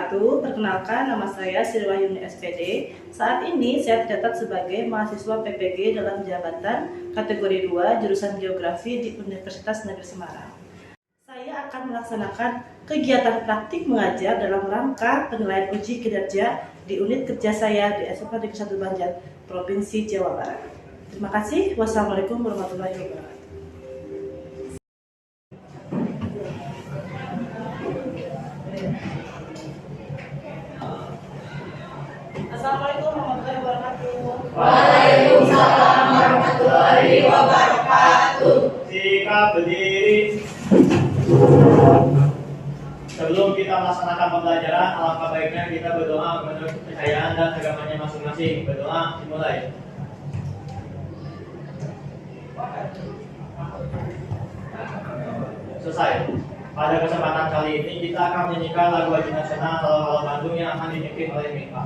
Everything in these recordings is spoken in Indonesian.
wabarakatuh. Perkenalkan, nama saya Sri Wahyuni SPD. Saat ini saya tercatat sebagai mahasiswa PPG dalam jabatan kategori 2 jurusan Geografi di Universitas Negeri Semarang. Saya akan melaksanakan kegiatan praktik mengajar dalam rangka penilaian uji kinerja di unit kerja saya di SMA Negeri 1 Banjar, Provinsi Jawa Barat. Terima kasih. Wassalamualaikum warahmatullahi wabarakatuh. Assalamualaikum warahmatullahi wabarakatuh. Waalaikumsalam warahmatullahi wabarakatuh. Sikap berdiri. Sebelum kita melaksanakan pembelajaran, alangkah baiknya kita berdoa menurut kepercayaan dan agamanya masing-masing. Berdoa dimulai. Selesai. Pada kesempatan kali ini kita akan menyanyikan lagu wajib nasional Halo Bandung yang akan dipimpin oleh Mika.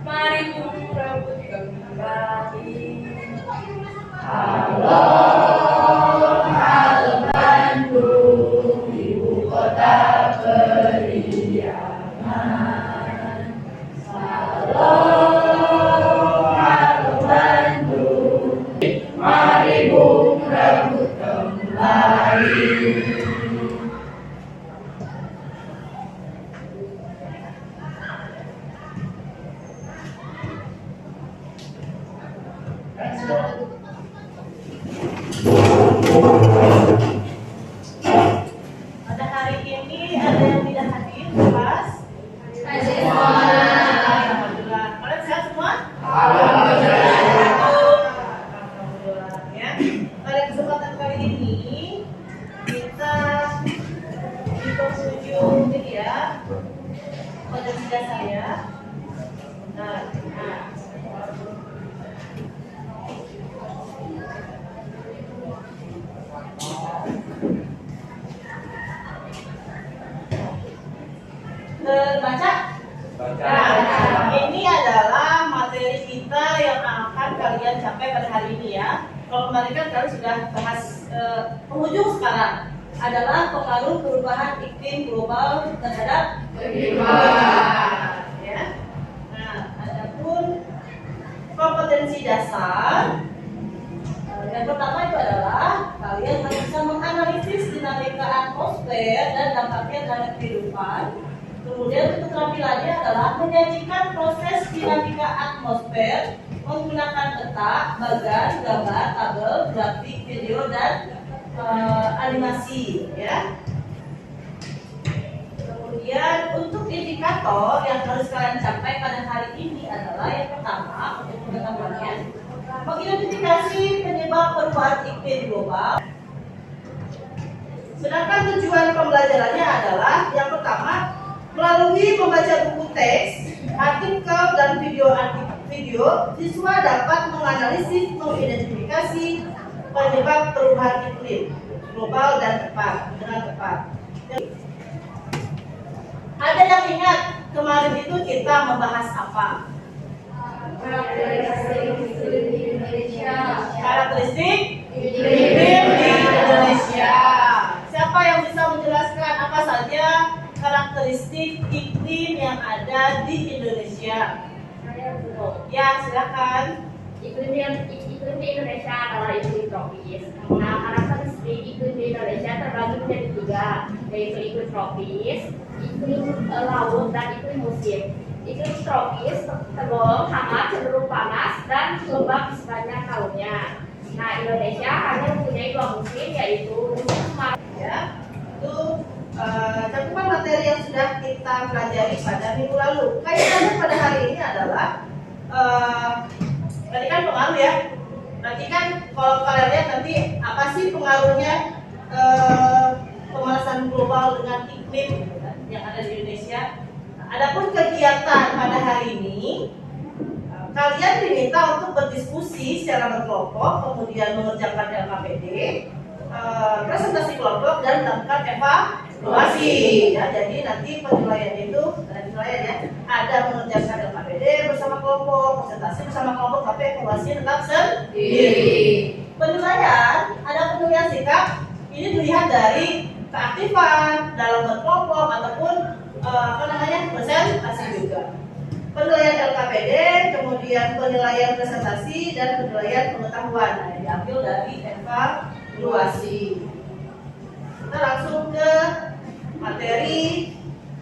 Mari Bung Rambut kembali. Halo, halo Bandung, ibu kota periangan. Halo, halo Bandung, mari Bung Rambut kembali. Pada hari ini ada yang tidak hadir, kelas? Alhamdulillah. Kalian sehat semua? Alhamdulillah. Ya. Pada kesempatan kali ini kita dikonsultasi ini ya pada tidak saya. Nah. Baca? Nah, ini adalah materi kita yang akan kalian capai pada hari ini ya. Kalau kemarin kan kalian sudah bahas penghujung sekarang adalah pengaruh perubahan iklim global terhadap kehidupan. Ya. Nah, adapun kompetensi dasar yang pertama itu adalah kalian harus bisa menganalisis dinamika atmosfer dan dampaknya terhadap kehidupan. Kemudian untuk keterampilannya adalah menyajikan proses dinamika atmosfer menggunakan peta, bagan, gambar, tabel, grafik, video, dan animasi. Ya. Kemudian untuk indikator yang harus kalian capai pada hari ini adalah yang pertama untuk pengetahuannya, mengidentifikasi penyebab perubahan iklim global. Sedangkan tujuan pembelajarannya adalah yang pertama, melalui membaca buku teks, artikel, dan video, siswa dapat menganalisis, mengidentifikasi penyebab perubahan iklim global dengan tepat. Ada yang ingat kemarin itu kita membahas apa? Karakteristik iklim di Indonesia. Siapa yang bisa menjelaskan apa saja karakteristik iklim yang ada di Indonesia? Ya, silakan. Iklim di Indonesia adalah iklim tropis. Nah, karakteristik iklim di Indonesia terbagi menjadi tiga, yaitu iklim tropis, iklim laut, dan iklim musim. Iklim tropis tergolong hangat, cenderung panas, dan lembab sepanjang tahunnya. Nah, Indonesia hanya mempunyai dua musim, yaitu musim kemarau. Ya, itu cakupan materi yang sudah kita pelajari pada minggu lalu. Kaitannya pada hari ini adalah tadi kan pengaruh ya. Nanti kan kalau kalian lihat nanti apa sih pengaruhnya pemanasan global dengan iklim yang ada di Indonesia. Adapun kegiatan pada hari ini, kalian diminta untuk berdiskusi secara berkelompok, kemudian mengerjakan LKPD, presentasi kelompok, dan melakukan evaluasi. Ya, jadi nanti penilaian itu ada mengerjakan LKPD, LKPD bersama kelompok, presentasi bersama kelompok, tapi evaluasi tetap sendiri. Penilaian, ada penilaian sikap, ini dilihat dari keaktifan dalam berkelompok ataupun presentasi juga. Penilaian LKPD, kemudian penilaian presentasi dan penilaian pengetahuan. Nah, yang diambil dari evaluasi. Kita langsung ke materi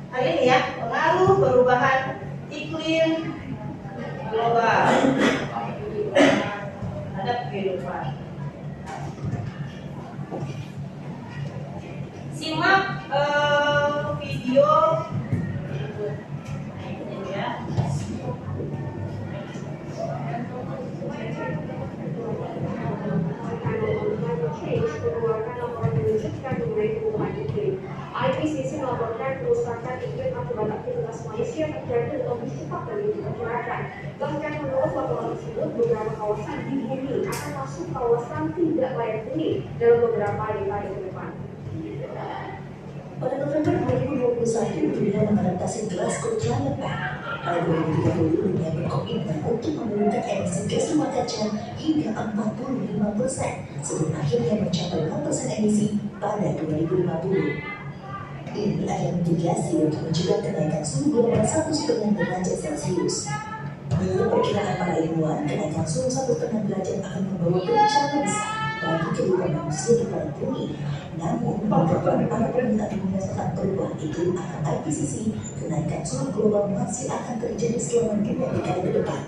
hari ini ya, pengaruh perubahan iklim global terhadap kehidupan. Simak video ini ya. Mengeluarkan laporan mewujudkan mengenai perubahan iklim. IPCC melaporkan kerusakan iklim akibat aktivitas manusia terjadi lebih cepat dari yang diperkirakan. Bahkan menurut laporan tersebut, beberapa kawasan di bumi akan masuk kawasan tidak layak huni dalam beberapa dekade ke depan. Pada November 2021, dunia mengadaptasi Glasgow Climate Pact. Pada 2030, dunia berkomitmen untuk menurunkan emisi gas rumah kaca hingga 45%, sebelum akhirnya mencapai 0% emisi pada 2050. Ini akan mitigasi untuk mencegah kenaikan suhu global 1,5 derajat Celcius. Menurut perkiraan para ilmuwan, kenaikan suhu 1,5 derajat akan membawa bencana besar bagi kehidupan manusia di planet bumi. Namun, beberapa para peneliti menyatakan perubahan iklim atau IPCC, kenaikan suhu global masih akan terjadi selama 2 dekade ke depan.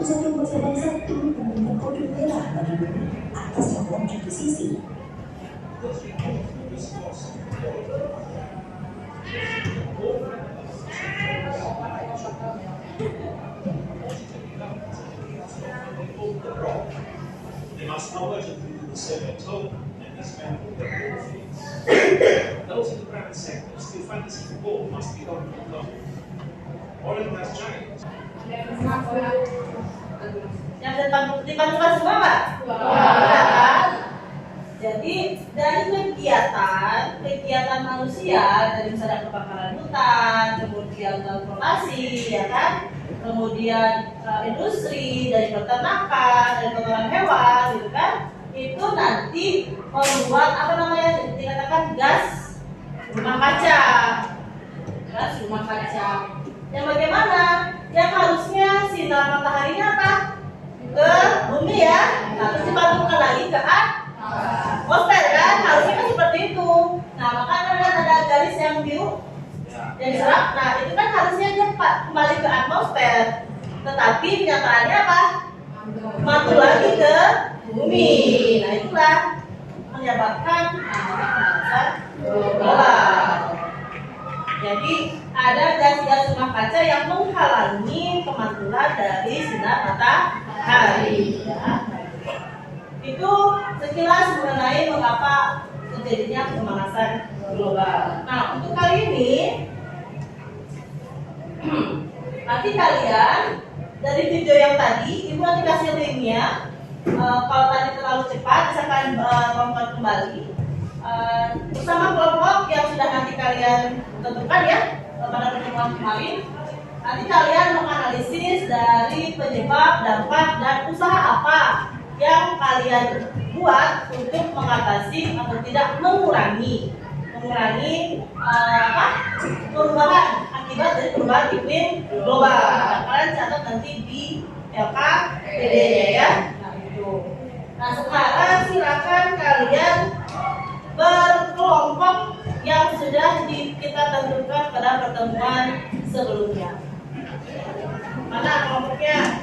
Persatuan Bangsa-Bangsa turut memberikan kode merah bagi bumi atas laporan IPCC. They must now urgently do the same at home and dismantle their coal fields. Those in the private sector still find this support must be government alone. Oil and gas giants. Yang dipantukan semua Pak? Kan? Jadi dari kegiatan manusia, dari misalnya kebakaran hutan, kemudian transportasi, ya kan, kemudian industri, dari peternakan, dari kotoran hewan, gitu kan, itu nanti membuat dikatakan gas rumah kaca, Yang bagaimana? Yang harusnya sinar mataharinya apa? Ke bumi ya, harus dipantulkan lagi ke atmosfer kan? Harusnya kan seperti itu. Nah makanya ada garis yang biru yang diserap. Nah itu kan harusnya dia kembali ke atmosfer, tetapi kenyataannya apa? Mantul lagi ke bumi. Nah itulah menyebabkan pemanasan global. Jadi ada gas-gas rumah kaca yang menghalangi pemantulan dari sinar matahari. Ya. Itu sekilas mengenai mengapa terjadinya pemanasan global. Nah untuk kali ini nanti kalian dari video yang tadi ibu nanti kasih linknya. Kalau tadi terlalu cepat bisa kalian tonton kembali bersama kelompok yang sudah nanti kalian tentukan ya pada pertemuan kemarin. Nanti kalian menganalisis dari penyebab, dampak, dan usaha apa yang kalian buat untuk mengatasi atau tidak mengurangi perubahan akibat dari perubahan iklim global. Nah, kalian catat nanti di LKPD-nya ya. Nah itu. Nah sekarang silakan kalian berkelompok yang sudah kita tentukan pada pertemuan sebelumnya. Mana kelompoknya?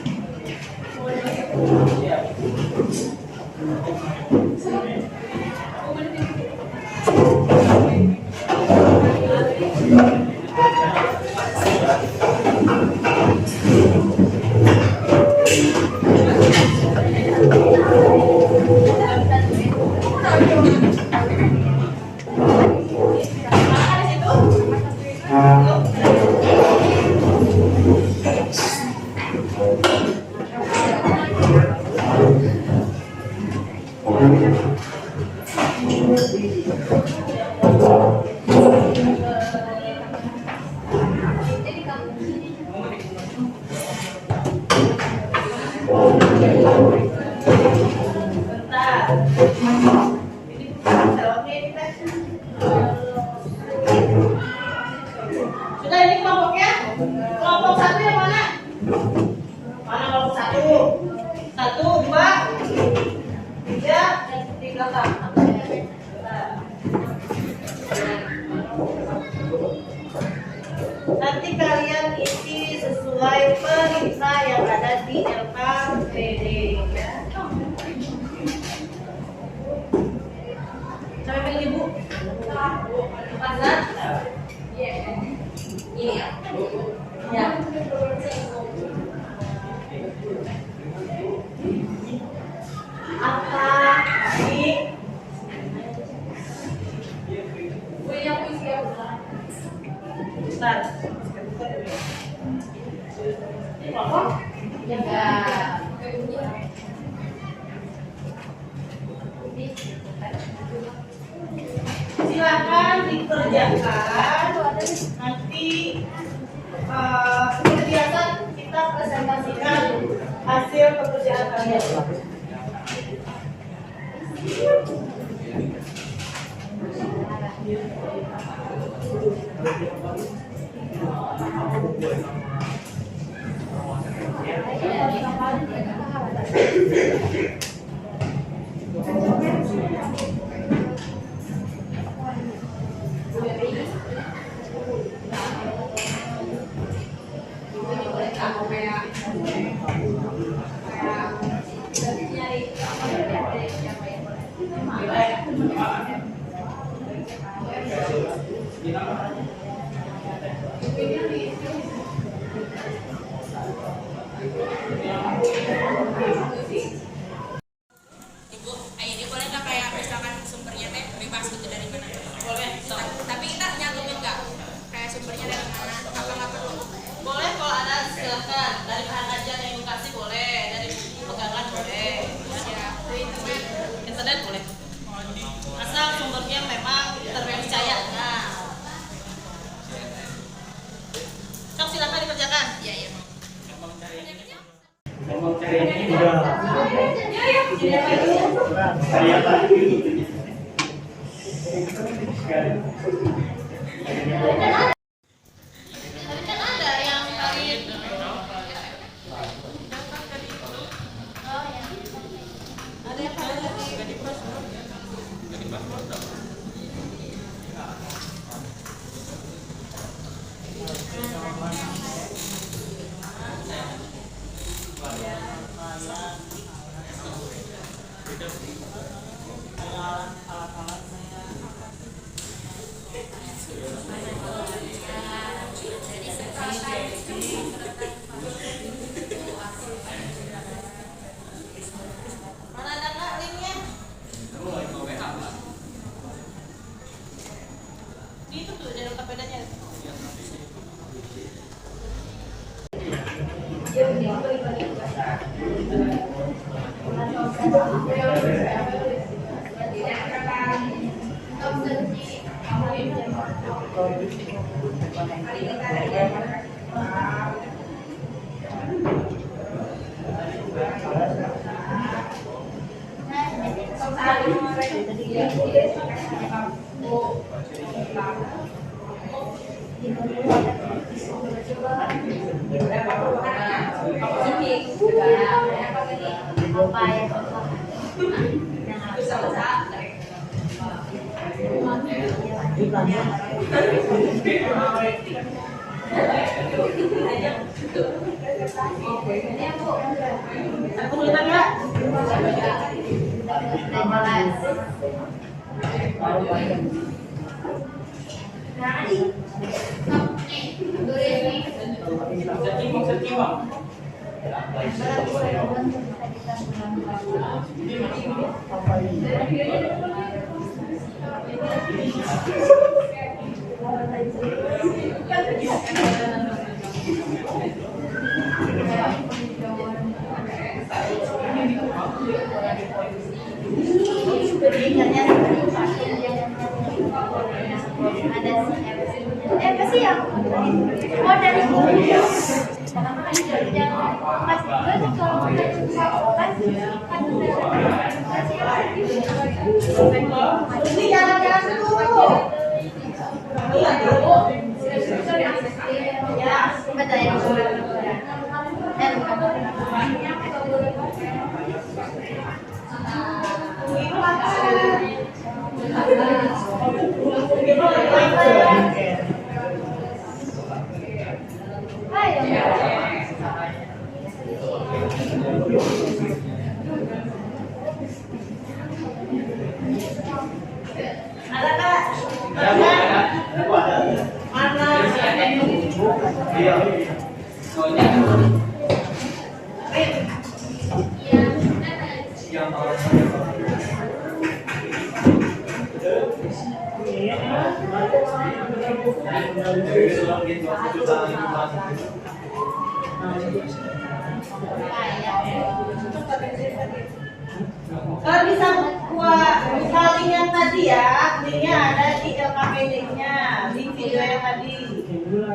Bentar. Ini jawabnya ini teh. Sudah ini kelompoknya? Kelompok satu yang mana? Mana kelompok satu? 1, 2, 3, di belakang. Nanti kalian isi sesuai perintah yang ada di LKPD ya. Sampai pilih ibu. Pasar? Iya. Iya. Ya. Apa ini? Bentar. Kelompok? Silakan dikerjakan. Nanti seperti biasa kita presentasikan hasil pekerjaan kalian. Ibu, ini boleh nggak kayak misalkan sumbernya teh bebas gitu dari mana? Boleh. Tapi kita nyantumin nggak? Kayak sumbernya dari mana? Apa nggak perlu? Boleh kalau ada silakan. Dari bahan ajar yang edukasi boleh, dari pegangan boleh. Ya, dari internet. Internet boleh. Asal sumbernya memang terpercaya. Nah. Sok silakan dikerjakan. Iya, iya. Ngomong cari ini udah. Cari apa? Tadi kan ada yang lain. Ada yang mana ada nggak linknya? Itu tuh dari pedanya. Aku lihat nggak? Ingatnya seperti patung yang ada apa sih yang dari yang pas gue tuh kalau Ini jalan-jalan dulu. Iya dulu. Ya, betul ya. ada kak? Mana? Kalau bisa buka link yang tadi ya, linknya ada di LKPD-nya, link video yang tadi. Betul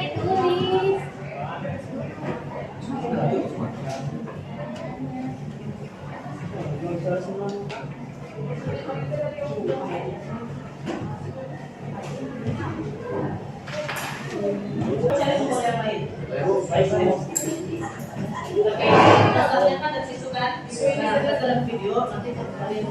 ditulis. Cari sumber yang lain. Dasarnya kan dari situ kan. Nah, dalam video nanti kalian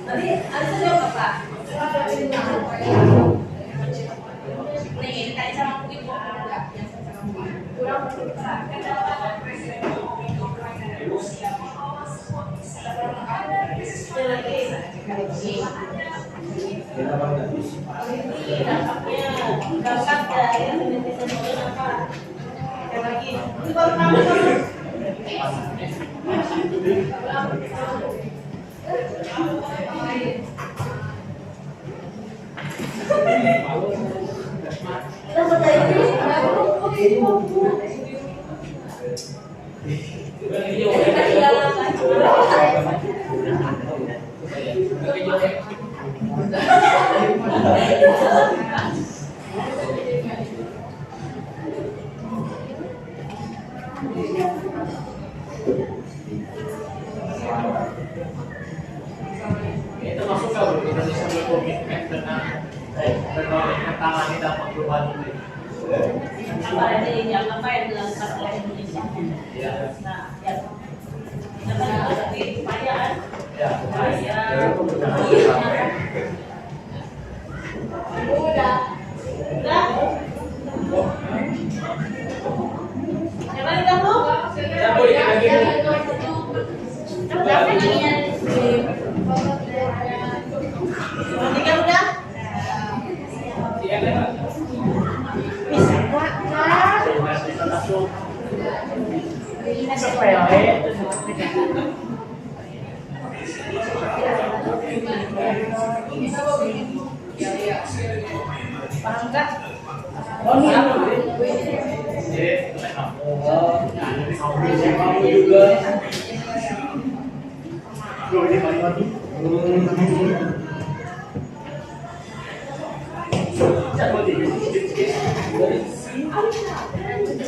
Tadi Alisa jawab apa? Nih, ini tadi sama mungkin enggak yang sama. Itu masuk ke Indonesia berkomitmen dengan menangani dampak perubahan itu. Apa yang dilakukan oleh Indonesia? Nah, ya. Tapi upayaan. Udah. Yang lain udah belum? Tiga udah? Bisa paham nggak?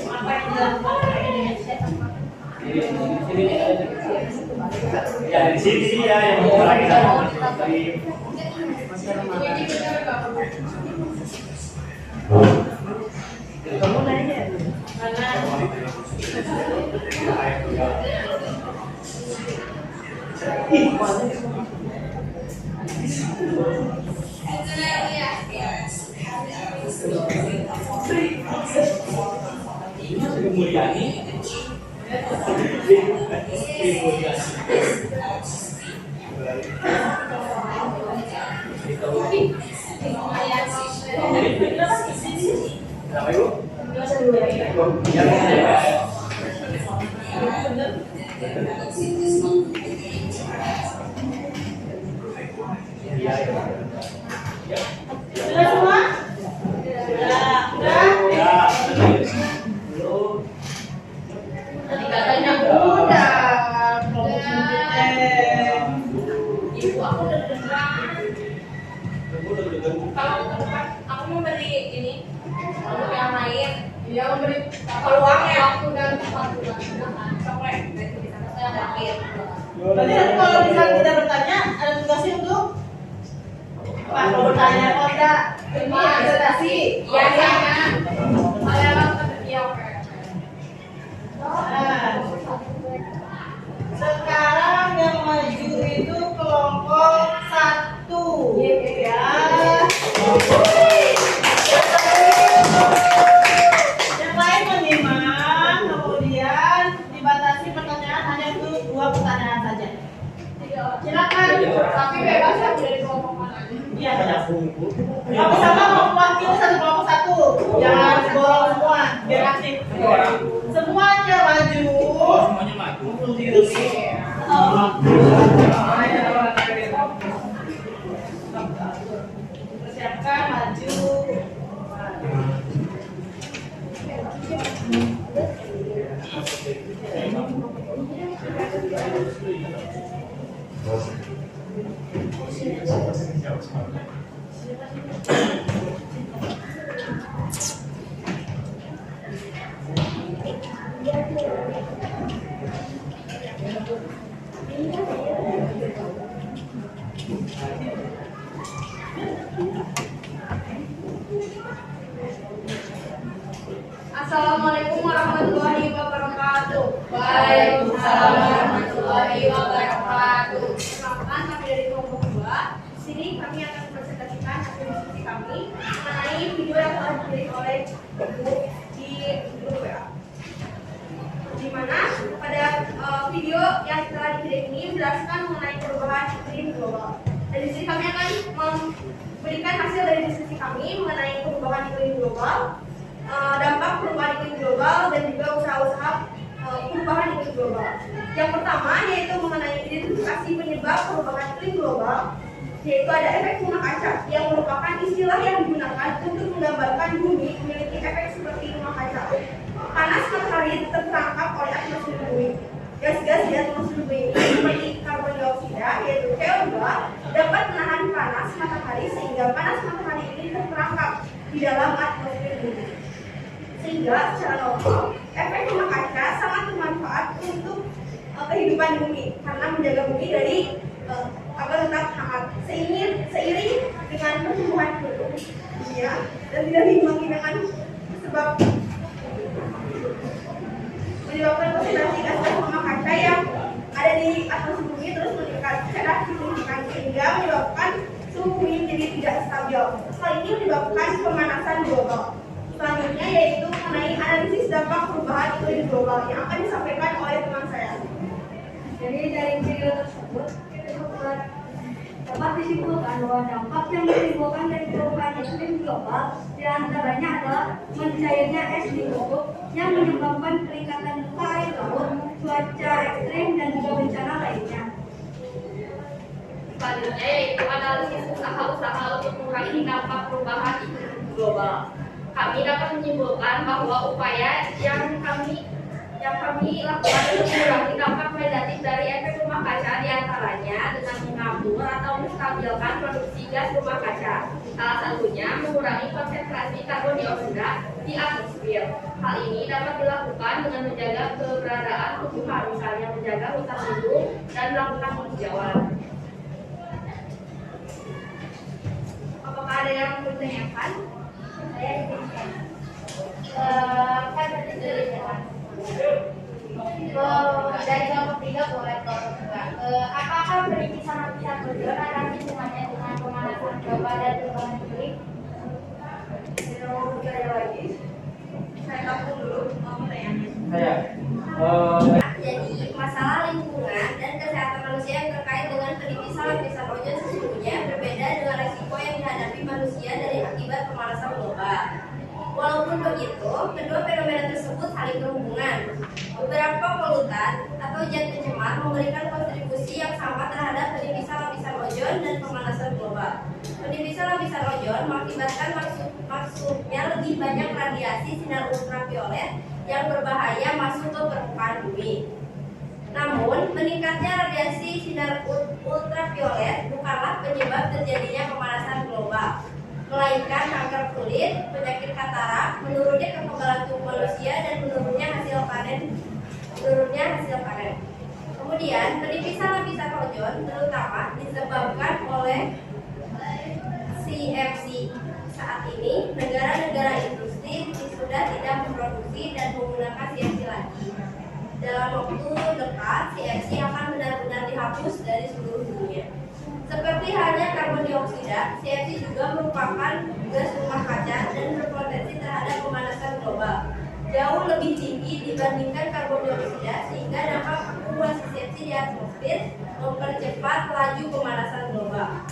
Apa yang dilakukan oleh Indonesia? Ya di sini ya yang mengurangi dampak dari Kamu nanya mana? Sri Mulyani. Sri Mulyani. Kenapa Ibu? Sudah semua? Sudah. Tadi katanya udah. Ibu aku udah dengar. Kalau ke depan aku mau beli ini untuk yang lain. Dia memberi peluangnya. Waktu dan tempat juga. Coklat. Nanti di sana saya ambil. Berarti nanti kalau misalnya kita bertanya, ada tugasnya untuk Pak, kalau bertanya kok enggak ini presentasi. Iya, iya. Saya langsung iya, oke. Nah, sekarang yang maju itu kelompok 1 ya. Yang lain menyimak, kemudian dibatasi pertanyaan hanya untuk 2 pertanyaan saja. Silakan. Tapi bebas ya dari kelompok mana. Iya. Kamu sama mau mewakili satu kelompok 1. Jangan borong semua, biar aktif. Semuanya maju. Semuanya maju. Persiapkan maju. Assalamualaikum warahmatullahi wabarakatuh. Waalaikumsalam warahmatullahi wabarakatuh. Perkenalkan, kami dari kelompok 2. Di sini kami akan mempresentasikan hasil diskusi kami mengenai video yang telah dikirim oleh Ibu di grup WA. Di mana pada video yang telah dikirim ini menjelaskan mengenai perubahan iklim global. Dan di sini kami akan memberikan hasil dari diskusi kami mengenai perubahan iklim global, dampak perubahan iklim global, dan juga usaha-usaha perubahan iklim global. Yang pertama yaitu mengenai identifikasi penyebab perubahan iklim global, yaitu ada efek rumah kaca yang merupakan istilah yang digunakan untuk menggambarkan bumi memiliki efek seperti rumah kaca. Panas matahari terperangkap oleh atmosfer bumi. Gas-gas di atmosfer bumi seperti karbon dioksida yaitu CO2 dapat menahan panas matahari sehingga panas matahari ini terperangkap di dalam atmosfer bumi. Sehingga secara normal efek rumah kaca sangat bermanfaat untuk kehidupan bumi karena menjaga bumi dari agar tetap hangat seiring dengan pertumbuhan penduduk dunia dan tidak diimbangi dengan sebab menyebabkan konsentrasi gas rumah kaca yang ada di atmosfer bumi terus meningkat secara signifikan sehingga menyebabkan suhu bumi menjadi tidak stabil. Hal ini menyebabkan pemanasan global. Selanjutnya yaitu mengenai analisis dampak perubahan iklim global yang akan disampaikan oleh teman saya. Jadi dari video tersebut dapat disimpulkan bahwa dampak yang ditimbulkan dari perubahan iklim global diantaranya adalah mencairnya es di kutub yang menyebabkan peningkatan muka air laut, cuaca ekstrim, dan juga bencana lainnya. Selanjutnya yaitu analisis usaha-usaha untuk mengurangi dampak perubahan iklim global. Kami dapat menyimpulkan bahwa upaya yang kami lakukan untuk mengurangi dampak negatif dari efek rumah kaca diantaranya dengan mengatur atau menstabilkan produksi gas rumah kaca. Salah satunya mengurangi konsentrasi karbon dioksida di atmosfer. Hal ini dapat dilakukan dengan menjaga keberadaan tumbuhan, misalnya menjaga hutan lindung dan melakukan penghijauan. Apakah ada yang bertanyakan? Saya izinkan. Kan dari jalan. Dari kelompok 3 boleh kelompok 2. Apakah perincian bisa berjalan akan hubungannya dengan pemanasan global dan perubahan iklim? Tidak mau bertanya lagi. Saya tampung dulu. Jadi masalah lingkungan dan kesehatan manusia yang terkait dengan pendipisan lapisan ozon sesungguhnya berbeda dengan resiko yang dihadapi manusia dari akibat pemanasan global. Walaupun begitu, kedua fenomena tersebut saling berhubungan. Beberapa polutan atau zat pencemar memberikan kontribusi yang sama terhadap pendipisan lapisan ozon dan pemanasan global. Pendipisan lapisan ozon mengakibatkan masuknya lebih banyak radiasi sinar ultraviolet yang berbahaya masuk ke permukaan bumi. Namun, meningkatnya radiasi sinar ultraviolet bukanlah penyebab terjadinya pemanasan global, melainkan kanker kulit, penyakit katarak, menurunnya kekebalan tubuh manusia, dan menurunnya hasil panen. Kemudian, penipisan lapisan ozon terutama disebabkan oleh CFC. Saat ini, negara-negara industri sudah tidak memproduksi dan menggunakan CFC lagi. Dalam waktu dekat, CFC akan benar-benar dihapus dari seluruh dunia. Seperti halnya karbon dioksida, CFC juga merupakan gas rumah kaca dan berpotensi terhadap pemanasan global. Jauh lebih tinggi dibandingkan karbon dioksida, sehingga dampak akumulasi CFC di atmosfer mempercepat laju pemanasan global.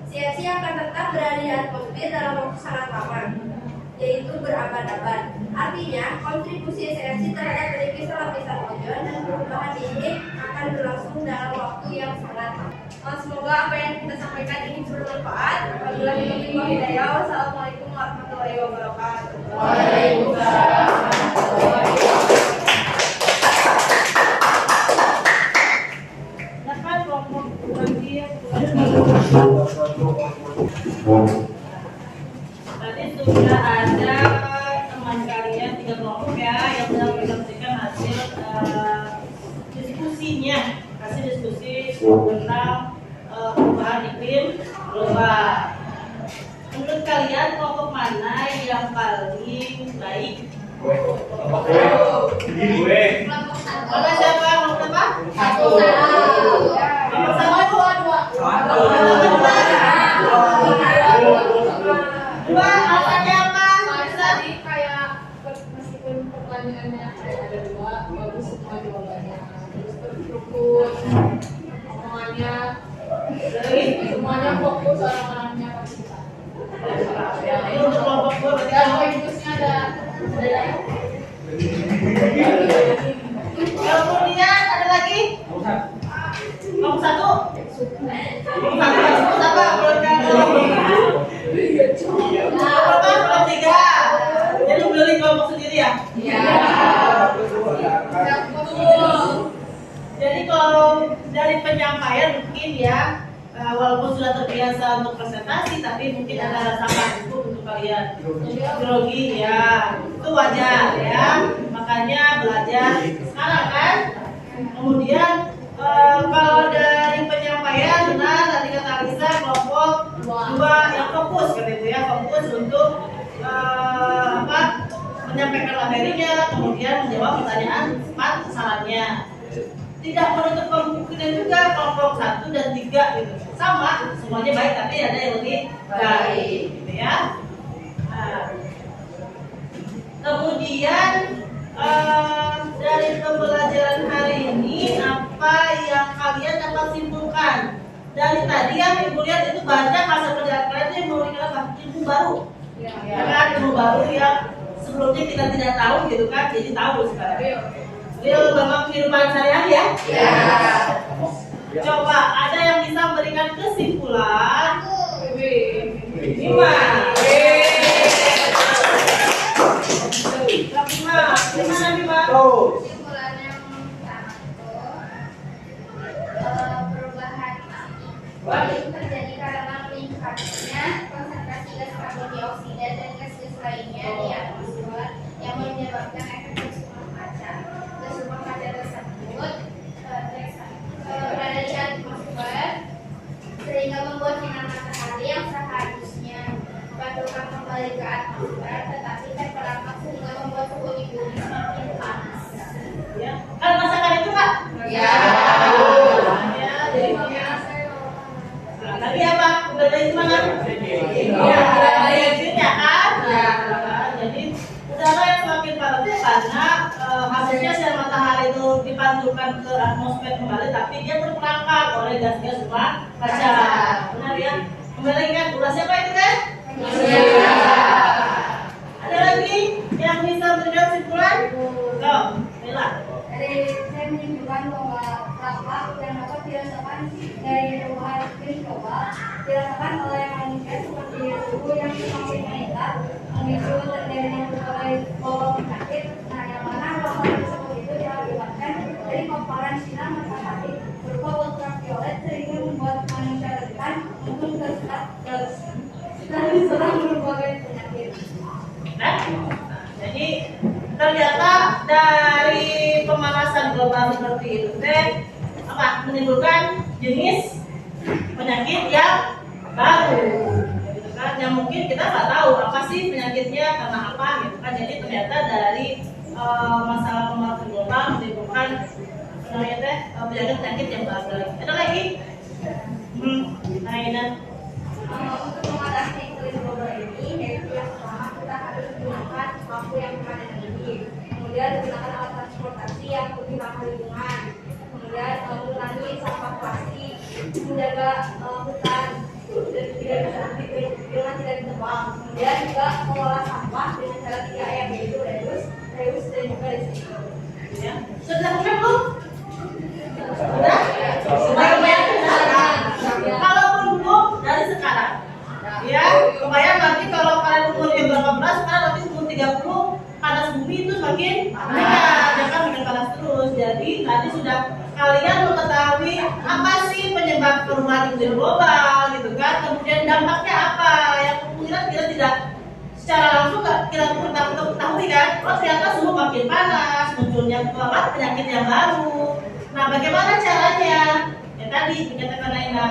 CFC akan tetap berada di atmosfer dalam waktu sangat lama, yaitu berabad-abad. Artinya, kontribusi CFC terhadap penipisan lapisan ozon dan perubahan iklim akan berlangsung dalam waktu yang sangat lama. Semoga apa yang kita sampaikan ini bermanfaat. Wabillahi hidayah. Wassalamualaikum warahmatullahi wabarakatuh. Waalaikumsalam. Silakan kelompok berganti. Tadi sudah ada teman kalian 3 kelompok ya yang sudah menyampaikan hasil diskusinya, hasil diskusi tentang perubahan iklim global. Menurut kalian kelompok mana yang paling baik? Gue. Kelompok siapa? Kelompok apa? Satu. Kelompok sama dua. Dua, alasannya apa? Tadi kayak meskipun pertanyaannya kayak ada 2, bagus semua jawabannya. Terus terstruktur, omongannya, semuanya fokus orang-orangnya konsisten. Itu untuk kelompok dua berarti Dan apa? poin-poinnya ada. Kemudian ada lagi? Kelompok satu? Kelompok apa? Kelompok 3. Jadi lu pilih kelompok sendiri ya? Iya. Jadi kalau dari penyampaian mungkin ya, walaupun sudah terbiasa untuk presentasi, tapi mungkin ada rasa takut untuk kalian. Grogi ya, itu wajar ya. Makanya belajar sekarang kan. Kemudian kalau dari penyampaian benar tadi kata Alisa kelompok 2 yang fokus kan itu ya, fokus untuk menyampaikan materinya, kemudian menjawab pertanyaan cepat sarannya. Tidak menutup kemungkinan juga kelompok 1 dan 3 gitu. Sama, semuanya baik tapi ada yang lebih baik gitu ya. Nah, kemudian dari pembelajaran hari ini apa yang kalian dapat simpulkan? Dari tadi yang ibu lihat itu banyak hasil kerjaan kalian itu yang memberikan apa? Ilmu baru. Ya kan, ilmu baru yang sebelumnya kita tidak tahu gitu kan, jadi tahu sekarang. Real dalam kehidupan sehari-hari ya? Ya. Coba ada yang bisa memberikan kesimpulan? Bima. Gimana Bima? Kesimpulan yang pertama perubahan iklim terjadi karena meningkatnya konsentrasi gas karbon dioksida dan gas-gas lainnya di atmosfer yang menyebabkan efek gas rumah kaca. Gas rumah kaca tersebut berada di atmosfer sehingga membuat sinar matahari yang seharusnya memantulkan kembali ke atmosfer, tetapi terperangkap sehingga membuat suhu di bumi semakin panas. dipantulkan ke atmosfer kembali, tapi dia terperangkap oleh gas-gas rumah kaca. Benar ya? Kembali kan, durasi apa itu kan? Ada lagi yang bisa memberikan kesimpulan? Tuh, Bella. Dari saya menunjukkan bahwa dampak yang dapat dirasakan dari perubahan iklim global dirasakan oleh manusia seperti suhu yang semakin meningkat, memicu terjadinya berbagai wabah penyakit. Nah, yang mana wabah tersebut itu diakibatkan dari paparan sinar matahari berupa ultraviolet sehingga membuat manusia rentan untuk terserang berbagai penyakit. Nah, jadi ternyata dari pemanasan global seperti itu menimbulkan jenis penyakit yang baru, gitu kan? Yang mungkin kita nggak tahu apa sih penyakitnya karena apa, gitu kan? Jadi ternyata dari masalah pemanasan global menimbulkan penyakit yang baru. Ada lagi? Untuk mengatasi iklim global ini, yaitu yang pertama kita harus menggunakan lampu yang panas tinggi, kemudian menggunakan alat transportasi yang lebih ramah lingkungan, kemudian mengurangi sampah plastik, menjaga hutan dan tidak ditebang, kemudian juga mengolah sampah dengan cara 3M, yaitu reuse dan juga recycle. Ya. Sudah sampai belum? Sudah? Sebaik-baik sekarang. Kalaupun belum, dari sekarang. Ya, kebayang nanti kalau kalian umurnya berapa belas, sekarang nanti umur 30, panas bumi itu semakin panas, ya kan makin panas terus. Jadi tadi sudah kalian mengetahui apa sih penyebab perubahan iklim global, gitu kan? Kemudian dampaknya apa? Yang kemungkinan kita tidak secara langsung kita ketahui kan? Oh ternyata suhu makin panas, munculnya penyakit yang baru. Nah bagaimana caranya? Ya tadi dikatakan Aina.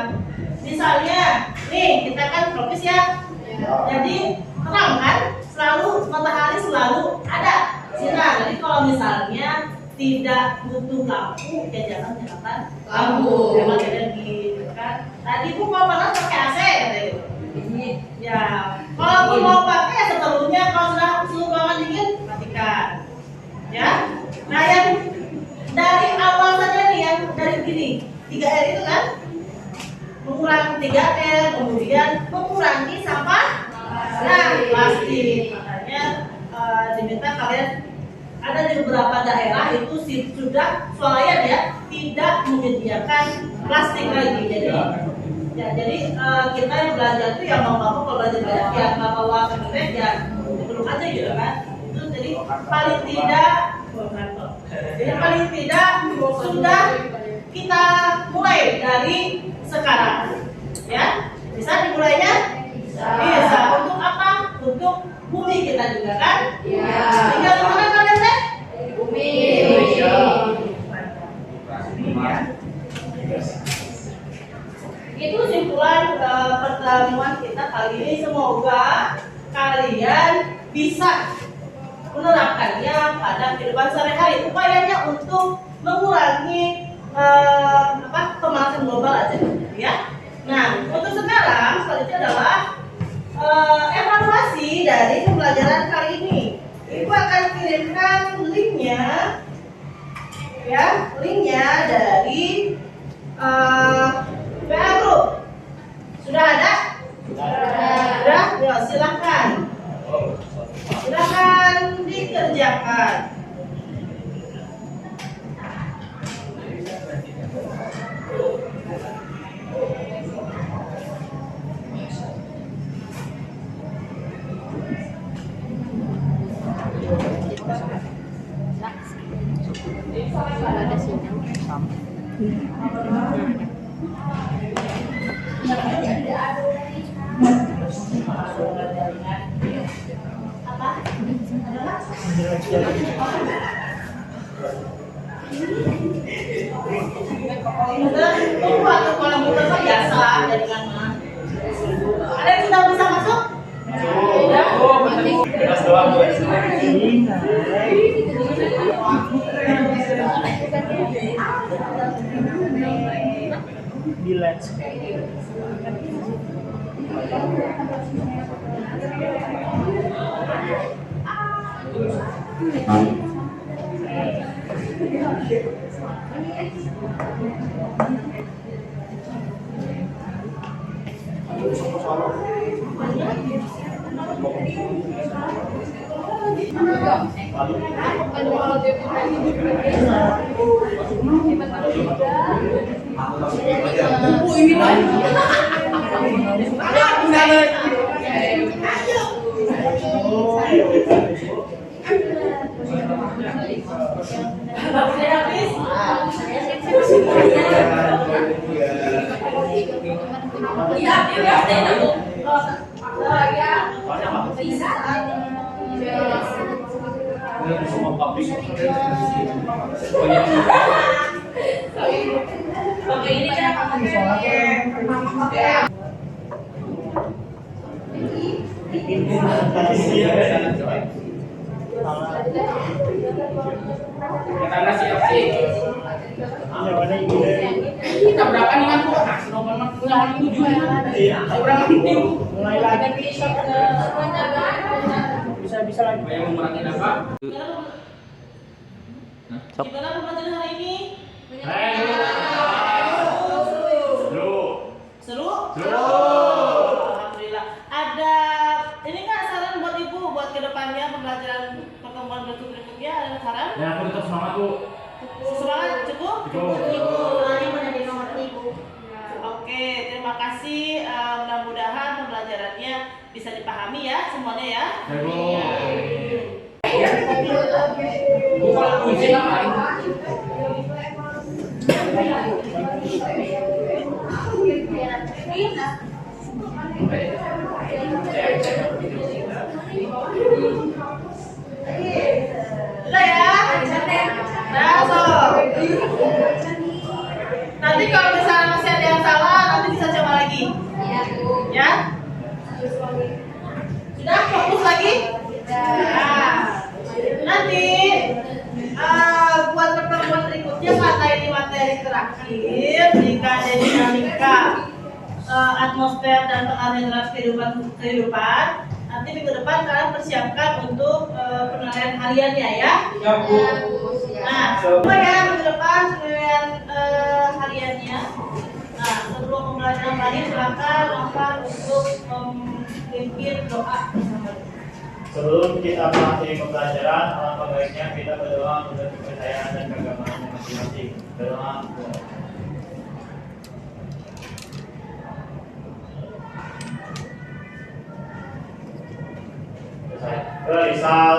Misalnya, nih kita kan tropis ya, jadi terang kan, selalu matahari selalu ada sinar. Jadi kalau misalnya tidak butuh lampu, ya jangan nyalakan lampu, hemat energi, kan? Tadi Bu mau panas pakai AC katanya. Ya, kalau mau pakai setelahnya, kalau sudah suhu ruangan dingin matikan. Ya, nah yang dari awal saja nih yang dari gini 3R itu kan. Mengurangi 3R, kemudian mengurangi sampah plastik. Makanya diminta kalian ada di beberapa daerah itu sudah swalayan ya, tidak menyediakan plastik lagi. Jadi kita yang belajar itu yang mau kalau belajar banyak ya nggak bawa internet ya belum aja gitu kan. Itu jadi paling tidak sudah kita mulai dari sekarang, ya bisa dimulainya? Bisa. Untuk apa? Untuk bumi kita juga kan? Tinggal di mana kalian teh? Bumi. Itu simpulan pertemuan kita kali ini. Semoga kalian bisa menerapkannya pada kehidupan sehari-hari. Upayanya untuk mengurangi pemanasan global aja, ya. Nah, untuk sekarang selanjutnya adalah evaluasi dari pembelajaran kali ini. Ibu akan kirimkan linknya, ya, linknya dari WA Group. Sudah ada? Sudah? Ya, silahkan dikerjakan. Tunggu atau kalau bukan biasa jaringan mah. Ada yang sudah bisa masuk? Sudah. Kelas doang. Di lens. Oke, ini kan Karena siap-siap. Kita berapa nih kan kok? Nah, nomor 7. Berapa tim? Mulai lagi. Bisa lagi. Yang merangin apa? gimana pembelajaran hari ini? Seru? Alhamdulillah. Ada ini nggak saran buat ibu buat kedepannya pembelajaran pertemuan berikutnya? Ada saran? Ya, aku tetap semangat Bu. Semangat cukup? Cukup. Oke, terima kasih. Mudah-mudahan pembelajarannya bisa dipahami ya semuanya ya. Ya, Bu. Bukan kunci apa? Udah ya? Nah, so. Nanti kalau misalnya masih ada yang salah, nanti bisa coba lagi. Ya? Sudah fokus lagi? Nah, nanti buat pertemuan berikutnya materi terakhir jika ada dinamika atmosfer dan pengaruh kehidupan. Nanti minggu depan kalian persiapkan untuk penilaian hariannya ya. Nah, semua ya minggu depan penilaian hariannya. Nah, sebelum pembelajaran tadi silakan Novan untuk memimpin doa bersama. Sebelum kita mengakhiri pembelajaran, alangkah baiknya kita berdoa untuk kepercayaan dan keagamaan masing-masing. Berdoa. Risal